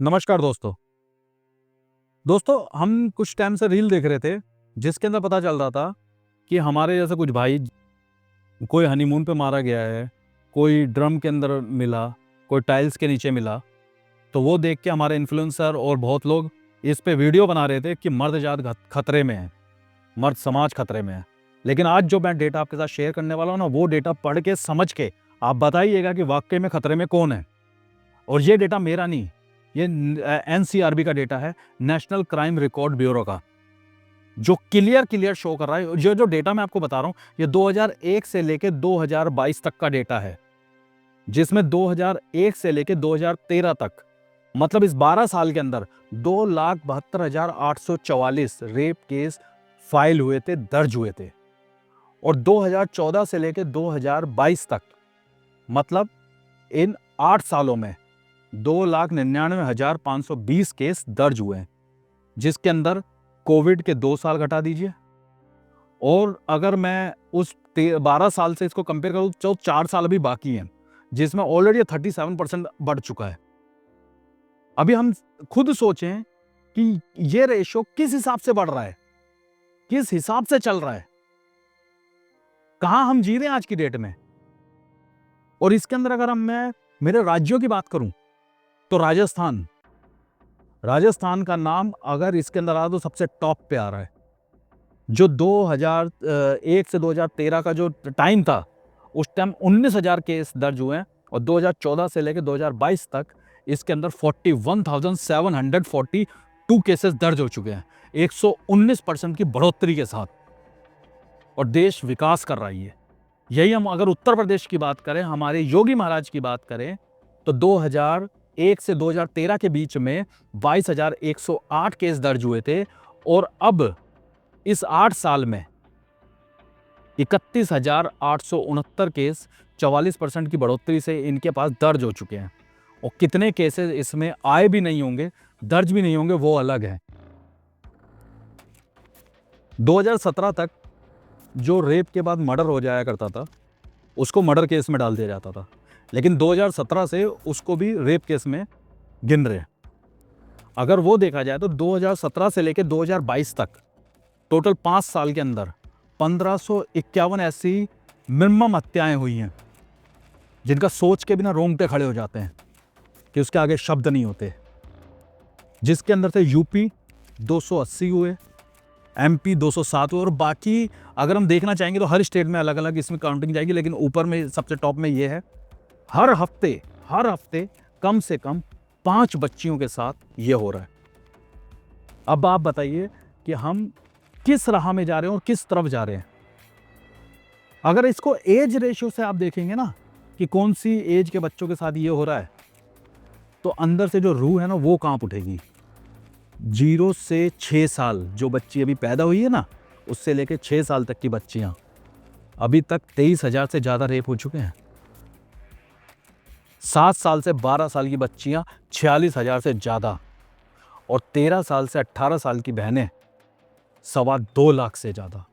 नमस्कार दोस्तों हम कुछ टाइम से रील देख रहे थे जिसके अंदर पता चल रहा था कि हमारे जैसे कुछ भाई, कोई हनीमून पे मारा गया है, कोई ड्रम के अंदर मिला, कोई टाइल्स के नीचे मिला। तो वो देख के हमारे इन्फ्लुएंसर और बहुत लोग इस पे वीडियो बना रहे थे कि मर्द जात खतरे में है, मर्द समाज खतरे में है। लेकिन आज जो मैं डेटा आपके साथ शेयर करने वाला हूँ ना, वो डेटा पढ़ के समझ के आप बताइएगा कि वाकई में खतरे में कौन है। और ये डेटा मेरा नहीं, ये एनसीआरबी का डेटा है, नेशनल क्राइम रिकॉर्ड ब्यूरो का, जो क्लियर शो कर रहा है। जो डेटा मैं आपको बता रहा हूं, ये 2001 से लेके 2022 तक का डेटा है, जिसमें 2001 से लेके 2013 तक, मतलब इस 12 साल के अंदर 2,72,844 रेप केस फाइल हुए थे, दर्ज हुए थे। और 2014 से लेके 2022 तक, मतलब इन 8 सालों में 2,99,520 केस दर्ज हुए हैं, जिसके अंदर कोविड के 2 साल घटा दीजिए। और अगर मैं उस 12 साल से इसको कंपेयर करूं तो 4 साल अभी बाकी हैं, जिसमें ऑलरेडी 37% बढ़ चुका है। अभी हम खुद सोचें कि ये रेशो किस हिसाब से बढ़ रहा है, किस हिसाब से चल रहा है, कहां हम जी रहे हैं आज की डेट में। और इसके अंदर अगर मैं मेरे राज्यों की बात करूं तो राजस्थान का नाम अगर इसके अंदर आ तो सबसे टॉप पे आ रहा है। जो 2001 से 2013 का जो टाइम था, उस टाइम 19,000 केस दर्ज हुए हैं, और 2014 से लेकर 2022 तक इसके अंदर 41,742 केसेस दर्ज हो चुके हैं, 119% की बढ़ोतरी के साथ। और देश विकास कर रही है। यही हम अगर उत्तर प्रदेश की बात करें, हमारे योगी महाराज की बात करें, तो 2001 से 2013 के बीच में 22,108 केस दर्ज हुए थे, और अब इस 8 साल में 31,869 केस, 44% की बढ़ोतरी से इनके पास दर्ज हो चुके हैं। और कितने केसेस इसमें आए भी नहीं होंगे, दर्ज भी नहीं होंगे, वो अलग है। 2017 तक जो रेप के बाद मर्डर हो जाया करता था, उसको मर्डर केस में डाल दिया जाता था, लेकिन 2017 से उसको भी रेप केस में गिन रहे हैं। अगर वो देखा जाए तो 2017 से लेकर 2022 तक टोटल 5 साल के अंदर 1551 ऐसी मिनिमम हत्याएं हुई हैं, जिनका सोच के बिना रोंगटे खड़े हो जाते हैं कि उसके आगे शब्द नहीं होते। जिसके अंदर से यूपी 280 हुए, एमपी 207 हुए, और बाकी अगर हम देखना चाहेंगे तो हर स्टेट में अलग अलग इसमें काउंटिंग जाएगी, लेकिन ऊपर में सबसे टॉप में ये है। हर हफ्ते कम से कम 5 बच्चियों के साथ ये हो रहा है। अब आप बताइए कि हम किस राह में जा रहे हैं और किस तरफ जा रहे हैं। अगर इसको एज रेशियो से आप देखेंगे ना कि कौन सी एज के बच्चों के साथ ये हो रहा है, तो अंदर से जो रूह है ना, वो कांप उठेगी। 0 से 6 साल जो बच्ची अभी पैदा हुई है ना, उससे लेकर 6 साल तक की बच्चियां, अभी तक 23,000 से ज्यादा रेप हो चुके हैं। 7 साल से 12 साल की बच्चियां 46,000 से ज्यादा, और 13 साल से 18 साल की बहनें 2.25 लाख से ज्यादा।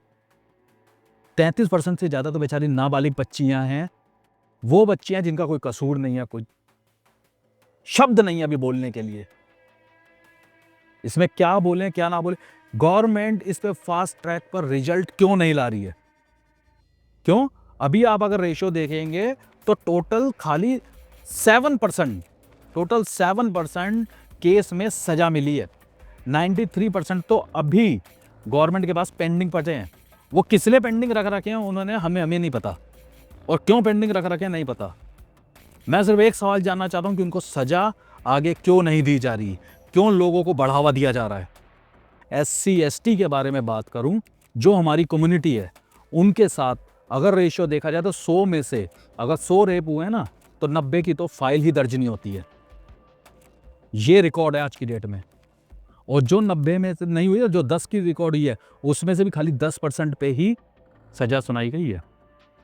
33% से ज्यादा तो बेचारी नाबालिग बच्चियां हैं, वो बच्चियां जिनका कोई कसूर नहीं है, कोई शब्द नहीं है अभी बोलने के लिए। इसमें क्या बोलें क्या ना बोले। गवर्नमेंट इस पे फास्ट ट्रैक पर रिजल्ट क्यों नहीं ला रही है? क्यों? अभी आप अगर रेशियो देखेंगे तो टोटल 7% केस में सजा मिली है। 93% तो अभी गवर्नमेंट के पास पेंडिंग पड़े हैं। वो किस लिए पेंडिंग रख रखे हैं उन्होंने, हमें नहीं पता, और क्यों पेंडिंग रख रखे हैं नहीं पता। मैं सिर्फ एक सवाल जानना चाहता हूं कि उनको सजा आगे क्यों नहीं दी जा रही, क्यों लोगों को बढ़ावा दिया जा रहा है। SC ST के बारे में बात करूं, जो हमारी कम्युनिटी है, उनके साथ अगर रेशियो देखा जाए तो 100 में से अगर 100 रेप हुए हैं ना, तो 90 की तो फाइल ही दर्ज नहीं होती है। ये रिकॉर्ड है आज की डेट में। और जो 90 में से नहीं हुई है, जो 10 की रिकॉर्ड हुई है, उसमें से भी खाली 10% पे ही सजा सुनाई गई है।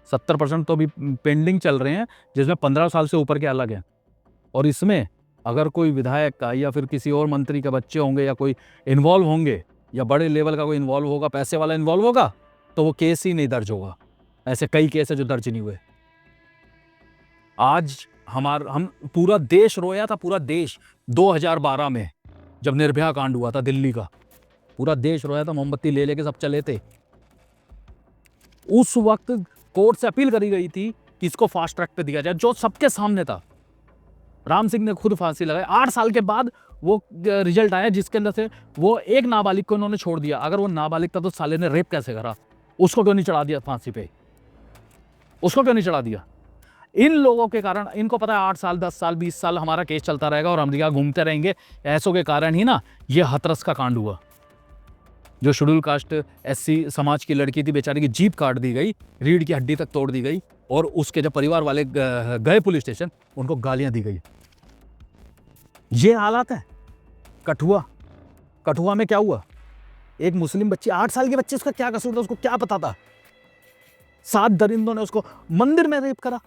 70% तो अभी पेंडिंग चल रहे हैं, जिसमें 15 साल से ऊपर के अलग हैं। और इसमें अगर कोई विधायक का या फिर किसी और मंत्री के बच्चे होंगे, या कोई इन्वॉल्व होंगे, या बड़े लेवल का कोई इन्वॉल्व होगा, पैसे वाला इन्वॉल्व होगा, तो वो केस ही नहीं दर्ज होगा। ऐसे कई केस है जो दर्ज नहीं हुए। आज हम पूरा देश रोया था, पूरा देश 2012 में जब निर्भया कांड हुआ था दिल्ली का, पूरा देश रोया था, मोमबत्ती ले लेके सब चले थे। उस वक्त कोर्ट से अपील करी गई थी कि इसको फास्ट ट्रैक पे दिया जाए, जो सबके सामने था। राम सिंह ने खुद फांसी लगाई। 8 साल के बाद वो रिजल्ट आया जिसके अंदर से वो एक नाबालिग को उन्होंने छोड़ दिया। अगर वो नाबालिग था तो साले ने रेप कैसे करा? उसको क्यों नहीं चढ़ा दिया फांसी पे? उसको क्यों नहीं चढ़ा दिया? इन लोगों के कारण, इनको पता है 8 साल 10 साल 20 साल हमारा केस चलता रहेगा और अमेरिका घूमते रहेंगे। ऐसों के कारण ही ना ये हाथरस का कांड हुआ। जो शेड्यूल कास्ट SC समाज की लड़की थी, बेचारी की जीप काट दी गई, रीढ़ की हड्डी तक तोड़ दी गई, और उसके जब परिवार वाले गए पुलिस स्टेशन, उनको गालियां दी गई। ये हालात है। कठुआ में क्या हुआ? एक मुस्लिम बच्ची, 8 साल की बच्ची, उसका क्या कसूर था? उसको क्या पता था? 7 दरिंदों ने उसको मंदिर में रेप करा,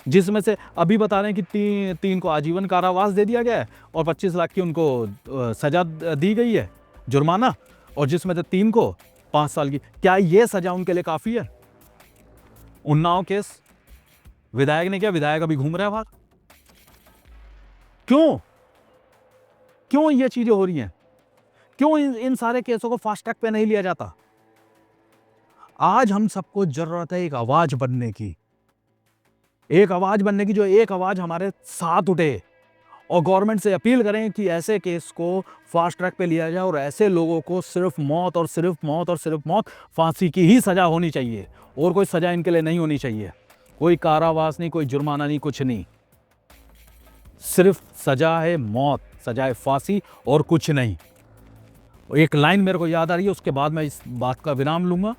जिसमें से अभी बता रहे हैं कि 3 को आजीवन कारावास दे दिया गया है और 25 लाख की उनको सजा दी गई है, जुर्माना, और जिसमें से 3 को 5 साल की। क्या ये सजा उनके लिए काफी है? उन्नाव केस विधायक ने किया, विधायक अभी घूम रहा है बाहर। क्यों ये चीजें हो रही हैं? क्यों इन सारे केसों को फास्ट ट्रैक पे नहीं लिया जाता? आज हम सबको जरूरत है एक आवाज बनने की, जो एक आवाज हमारे साथ उठे और गवर्नमेंट से अपील करें कि ऐसे केस को फास्ट ट्रैक पे लिया जाए और ऐसे लोगों को सिर्फ मौत और सिर्फ मौत, फांसी की ही सजा होनी चाहिए, और कोई सजा इनके लिए नहीं होनी चाहिए। कोई कारावास नहीं, कोई जुर्माना नहीं, कुछ नहीं, सिर्फ सजा है मौत, सजा है फांसी, और कुछ नहीं। एक लाइन मेरे को याद आ रही है, उसके बाद मैं इस बात का विराम लूंगा।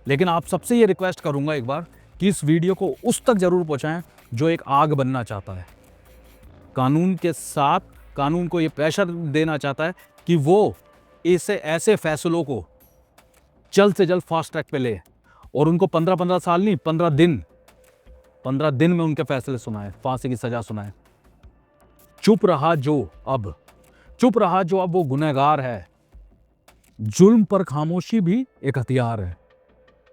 लेकिन आप सबसे ये रिक्वेस्ट करूंगा एक बार कि इस वीडियो को उस तक जरूर पहुंचाएं जो एक आग बनना चाहता है, कानून के साथ, कानून को ये प्रेशर देना चाहता है कि वो ऐसे फैसलों को जल्द से जल्द फास्ट ट्रैक पे ले, और उनको 15 साल नहीं, 15 दिन में उनके फैसले सुनाए, फांसी की सजा सुनाए। चुप रहा जो अब वो गुनहगार है। जुल्म पर खामोशी भी एक हथियार है।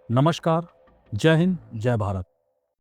नमस्कार, जय हिंद, जय भारत।